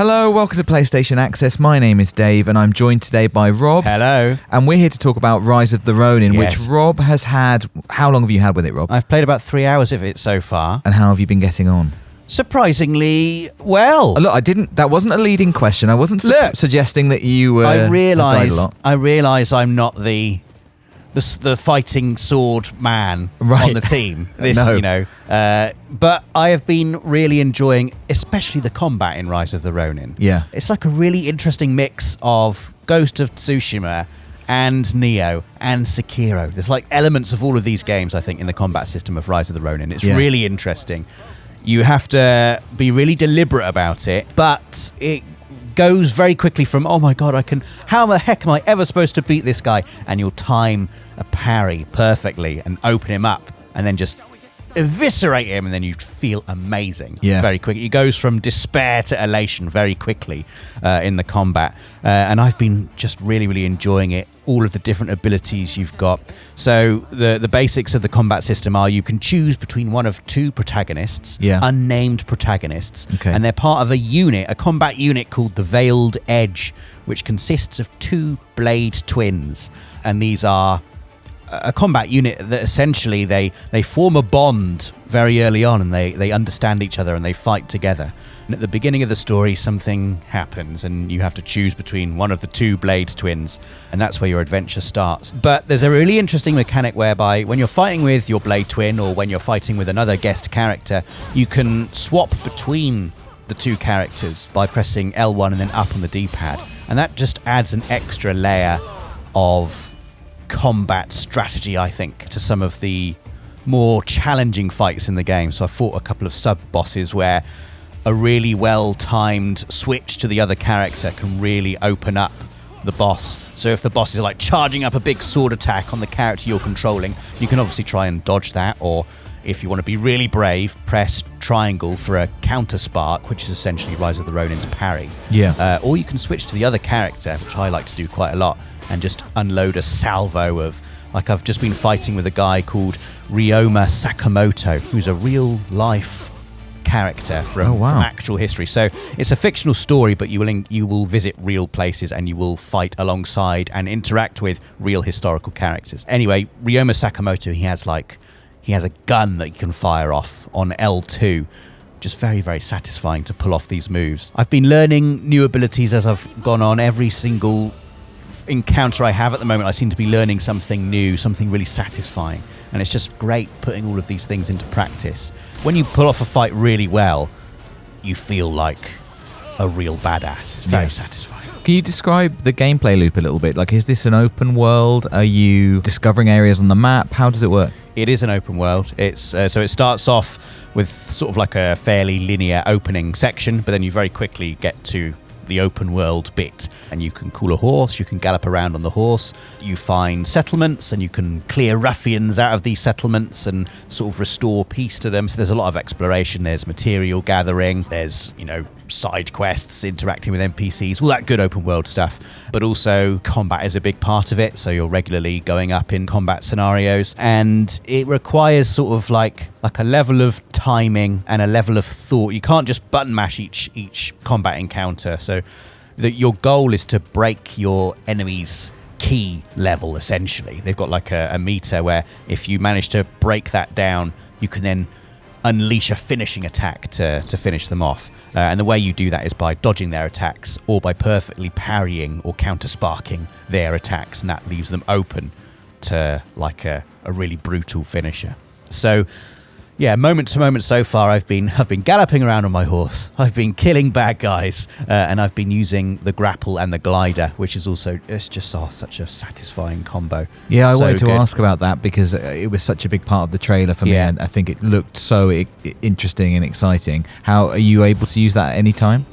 Hello, welcome to PlayStation Access. My name is Dave and I'm joined today by Rob. Hello. And we're here to talk about Rise of the Ronin, Yes. which Rob has had... How long have you had with it, Rob? I've played about 3 hours of it so far. And how have you been getting on? Surprisingly well. Look, that wasn't a leading question. I wasn't suggesting that you I died a lot. realise I'm not the fighting sword man on the team. No. But I have been really enjoying, especially the combat in Rise of the Ronin. Yeah. It's like a really interesting mix of Ghost of Tsushima and Nioh and Sekiro. There's like elements of all of these games, I think, in the combat system of Rise of the Ronin. It's really interesting. You have to be really deliberate about it, but it goes very quickly from, oh my god, how the heck am I ever supposed to beat this guy? And you'll time a parry perfectly and open him up and then just eviscerate him, and then you feel amazing very quickly. It goes from despair to elation very quickly in the combat. And I've been just really, really enjoying it. All of the different abilities you've got. So the basics of the combat system are you can choose between one of two protagonists, unnamed protagonists, and they're part of a combat unit called the Veiled Edge, which consists of two blade twins. And these are a combat unit that essentially they form a bond very early on, and they understand each other and they fight together. And at the beginning of the story, something happens and you have to choose between one of the two blade twins, and that's where your adventure starts. But there's a really interesting mechanic whereby when you're fighting with your blade twin or when you're fighting with another guest character, you can swap between the two characters by pressing L1 and then up on the D-pad, and that just adds an extra layer of combat strategy, I think, to some of the more challenging fights in the game. So I fought a couple of sub-bosses where a really well-timed switch to the other character can really open up the boss. So if the boss is like charging up a big sword attack on the character you're controlling, you can obviously try and dodge that, or if you want to be really brave, press triangle for a counterspark, which is essentially Rise of the Ronin's parry. Or you can switch to the other character, which I like to do quite a lot, and just unload a salvo of, like, I've just been fighting with a guy called Ryoma Sakamoto, who's a real life character from actual history. So it's a fictional story, but you will visit real places and you will fight alongside and interact with real historical characters. Anyway, Ryoma Sakamoto, he has a gun that you can fire off on L2. Just very, very satisfying to pull off these moves. I've been learning new abilities as I've gone on. Every single encounter I have at the moment, I seem to be learning something new, something really satisfying. And it's just great putting all of these things into practice. When you pull off a fight really well, you feel like a real badass. It's very satisfying. Can you describe the gameplay loop a little bit? Like, is this an open world? Are you discovering areas on the map? How does it work? It is an open world. It's so it starts off with sort of like a fairly linear opening section, but then you very quickly get to the open world bit, and you can cool a horse, you can gallop around on the horse, you find settlements and you can clear ruffians out of these settlements and sort of restore peace to them. So there's a lot of exploration, there's material gathering, there's, side quests, interacting with NPCs, all that good open world stuff. But also combat is a big part of it, so you're regularly going up in combat scenarios, and it requires sort of like a level of timing and a level of thought. You can't just button mash each combat encounter. So your goal is to break your enemy's key level, essentially. They've got like a meter where if you manage to break that down, you can then unleash a finishing attack to finish them off. And the way you do that is by dodging their attacks or by perfectly parrying or countersparking their attacks, and that leaves them open to like a really brutal finisher. So yeah, moment to moment so far, I've been galloping around on my horse. I've been killing bad guys, and I've been using the grapple and the glider, which is also such a satisfying combo. Yeah, I wanted to ask about that because it was such a big part of the trailer for me, and I think it looked so interesting and exciting. How are you able to use that at any time?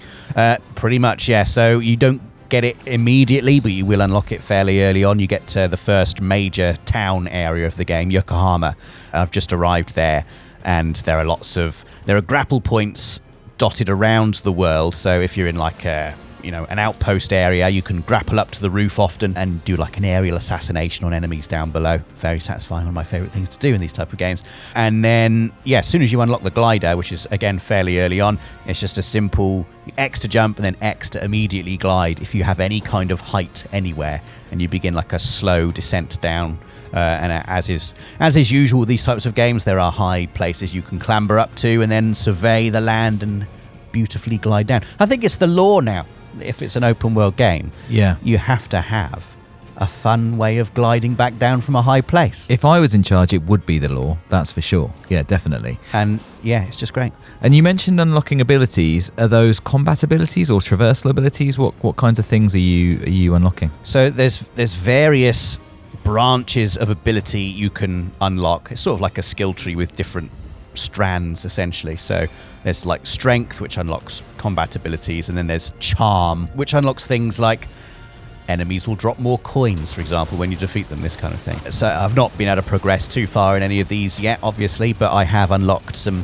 Pretty much, yeah. So you don't get it immediately, but you will unlock it fairly early on. You get to the first major town area of the game, Yokohama. I've just arrived there. And there are grapple points dotted around the world. So if you're in like a an outpost area. You can grapple up to the roof often and do like an aerial assassination on enemies down below. Very satisfying, one of my favourite things to do in these type of games. And then, as soon as you unlock the glider, which is, again, fairly early on, it's just a simple X to jump and then X to immediately glide if you have any kind of height anywhere. And you begin like a slow descent down. And as is usual with these types of games, there are high places you can clamber up to and then survey the land and beautifully glide down. I think it's the law now. If it's an open world game, you have to have a fun way of gliding back down from a high place. If I was in charge, it would be the law, that's for sure. Yeah, definitely. And it's just great. And you mentioned unlocking abilities. Are those combat abilities or traversal abilities? What kinds of things are you unlocking? So there's various branches of ability you can unlock. It's sort of like a skill tree with different strands, essentially. So there's like strength, which unlocks combat abilities, and then there's charm, which unlocks things like enemies will drop more coins, for example, when you defeat them, this kind of thing. So I've not been able to progress too far in any of these yet, obviously, but I have unlocked some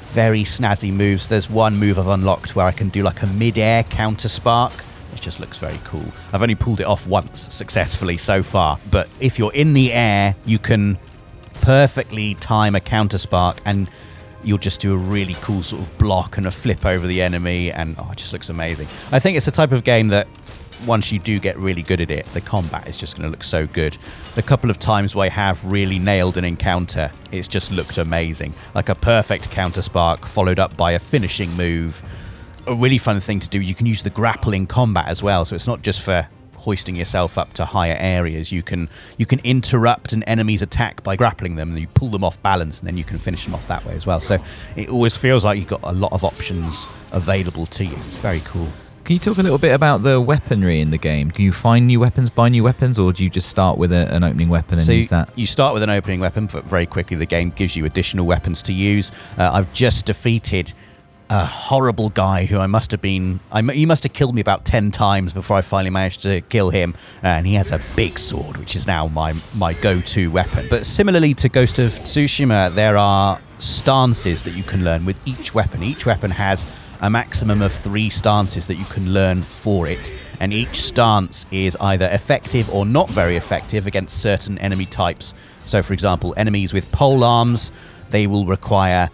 very snazzy moves. There's one move I've unlocked where I can do like a mid-air counterspark, which just looks very cool. I've only pulled it off once successfully so far, but if you're in the air, you can perfectly time a counterspark and you'll just do a really cool sort of block and a flip over the enemy, and it just looks amazing. I think it's the type of game that once you do get really good at it, the combat is just going to look so good. The couple of times where I have really nailed an encounter, it's just looked amazing. Like a perfect counterspark followed up by a finishing move. A really fun thing to do, you can use the grappling combat as well, so it's not just for hoisting yourself up to higher areas. You can interrupt an enemy's attack by grappling them, and you pull them off balance, and then you can finish them off that way as well. So it always feels like you've got a lot of options available to you. It's very cool. Can you talk a little bit about the weaponry in the game? Can you find new weapons, buy new weapons, or do you just start with an opening weapon and use that? You start with an opening weapon, but very quickly the game gives you additional weapons to use. I've just defeated a horrible guy who he must have killed me about 10 times before I finally managed to kill him, and he has a big sword, which is now my go-to weapon. But similarly to Ghost of Tsushima, there are stances that you can learn with each weapon. Each weapon has a maximum of 3 stances that you can learn for it, and each stance is either effective or not very effective against certain enemy types. So for example, enemies with pole arms, they will require,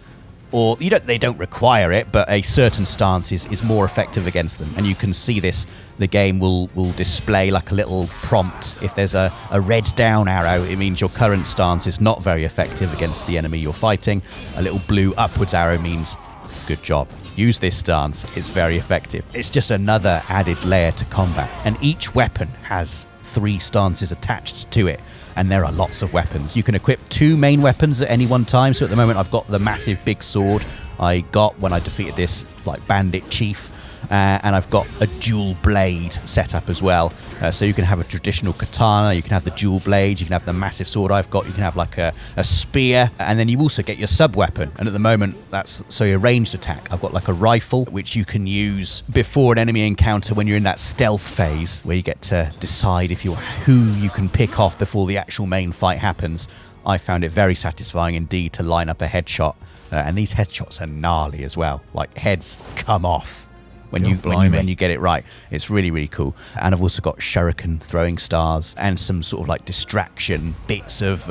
or they don't require it, but a certain stance is more effective against them. And you can see this, the game will display like a little prompt. If there's a red down arrow, it means your current stance is not very effective against the enemy you're fighting. A little blue upwards arrow means good job. Use this stance, it's very effective. It's just another added layer to combat. And each weapon has 3 stances attached to it. And there are lots of weapons. You can equip 2 main weapons at any one time. So at the moment I've got the massive big sword I got when I defeated this like bandit chief. And I've got a dual blade set up as well. So you can have a traditional katana, you can have the dual blade, you can have the massive sword I've got, you can have like a spear, and then you also get your sub-weapon. And at the moment, that's your ranged attack. I've got like a rifle, which you can use before an enemy encounter when you're in that stealth phase, where you get to decide who you can pick off before the actual main fight happens. I found it very satisfying indeed to line up a headshot. And these headshots are gnarly as well. Like, heads come off when you get it right. It's really, really cool. And I've also got shuriken throwing stars and some sort of like distraction bits of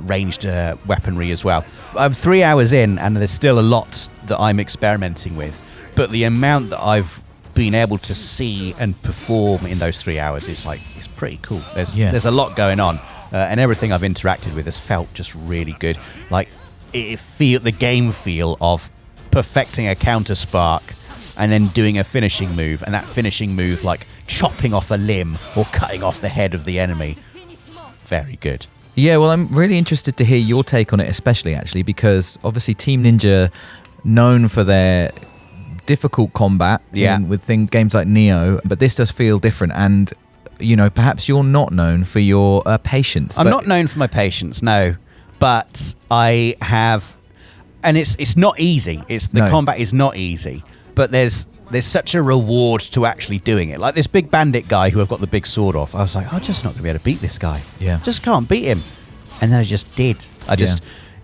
ranged weaponry as well. I'm 3 hours in and there's still a lot that I'm experimenting with, but the amount that I've been able to see and perform in those 3 hours is pretty cool. There's a lot going on, and everything I've interacted with has felt just really good. Like, the game feel of perfecting a counterspark and then doing a finishing move, and that finishing move like chopping off a limb or cutting off the head of the enemy. Very good. Yeah, well, I'm really interested to hear your take on it, especially actually, because obviously Team Ninja, known for their difficult combat with games like Nioh, but this does feel different. And perhaps you're not known for your patience. I'm not known for my patience, no, but I have, and it's not easy. Combat is not easy. But there's such a reward to actually doing it. Like this big bandit guy who I've got the big sword off. I was like, I'm just not going to be able to beat this guy. Yeah. Just can't beat him. And then I just did.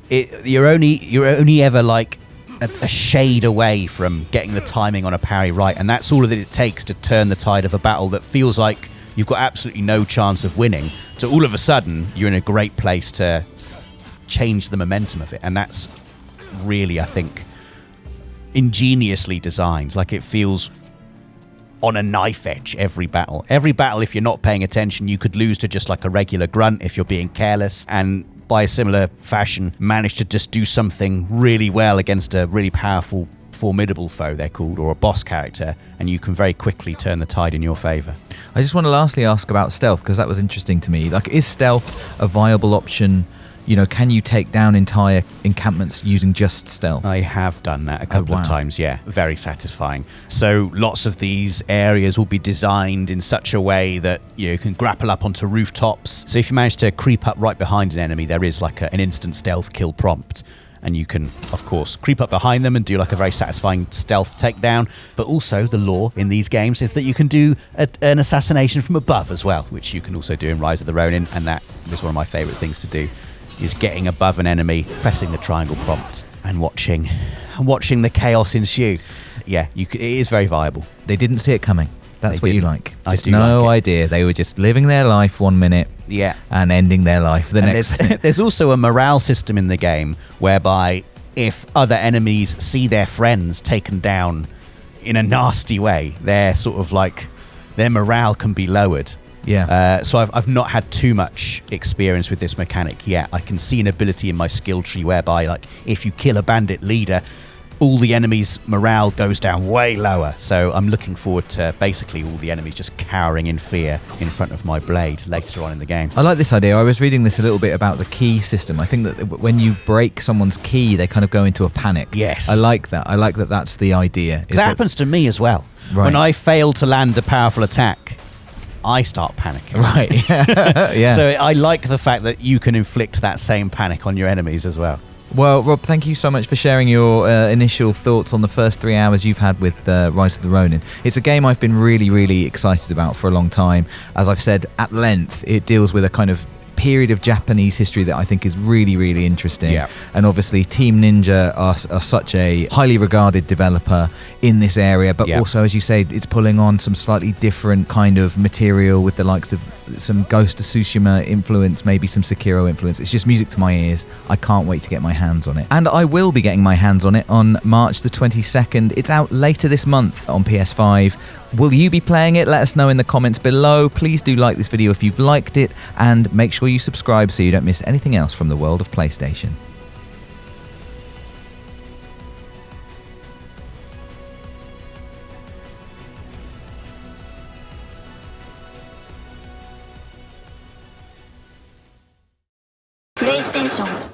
You're only ever like a shade away from getting the timing on a parry right, and that's all that it takes to turn the tide of a battle that feels like you've got absolutely no chance of winning. So all of a sudden, you're in a great place to change the momentum of it, and that's really, I think, ingeniously designed. Like, it feels on a knife edge every battle. Every battle, if you're not paying attention, you could lose to just like a regular grunt if you're being careless, and by a similar fashion manage to just do something really well against a really powerful, formidable foe, they're called, or a boss character, and you can very quickly turn the tide in your favour. I just want to lastly ask about stealth, because that was interesting to me. Like, is stealth a viable option? You know, can you take down entire encampments using just stealth? I have done that a couple of times, yeah. Very satisfying. So lots of these areas will be designed in such a way that you can grapple up onto rooftops. So if you manage to creep up right behind an enemy, there is like an instant stealth kill prompt. And you can, of course, creep up behind them and do like a very satisfying stealth takedown. But also the lore in these games is that you can do an assassination from above as well, which you can also do in Rise of the Ronin. And that was one of my favourite things to do, is getting above an enemy, pressing the triangle prompt, and watching the chaos ensue. Yeah, it is very viable. They didn't see it coming. That's what you like. Just do no like idea. They were just living their life 1 minute, yeah, and ending their life the next. There's also a morale system in the game whereby if other enemies see their friends taken down in a nasty way, they're sort of like, their morale can be lowered. Yeah. So I've not had too much experience with this mechanic yet. I can see an ability in my skill tree whereby, like, if you kill a bandit leader, all the enemies' morale goes down way lower. So I'm looking forward to basically all the enemies just cowering in fear in front of my blade later on in the game. I like this idea. I was reading this a little bit about the key system. I think that when you break someone's key, they kind of go into a panic. Yes. I like that. I like that that's the idea. That happens to me as well. Right. When I fail to land a powerful attack, I start panicking. Right. Yeah. So I like the fact that you can inflict that same panic on your enemies as well. Well, Rob, thank you so much for sharing your initial thoughts on the first 3 hours you've had with Rise of the Ronin. It's a game I've been really, really excited about for a long time. As I've said at length, it deals with a kind of period of Japanese history that I think is really, really interesting. Yeah. And obviously Team Ninja are such a highly regarded developer in this area, but also, as you say, it's pulling on some slightly different kind of material with the likes of some Ghost of Tsushima influence, maybe some Sekiro influence. It's just music to my ears. I can't wait to get my hands on it. And I will be getting my hands on it on March the 22nd. It's out later this month on PS5. Will you be playing it? Let us know in the comments below. Please do like this video if you've liked it, and make sure you subscribe so you don't miss anything else from the world of PlayStation. PlayStation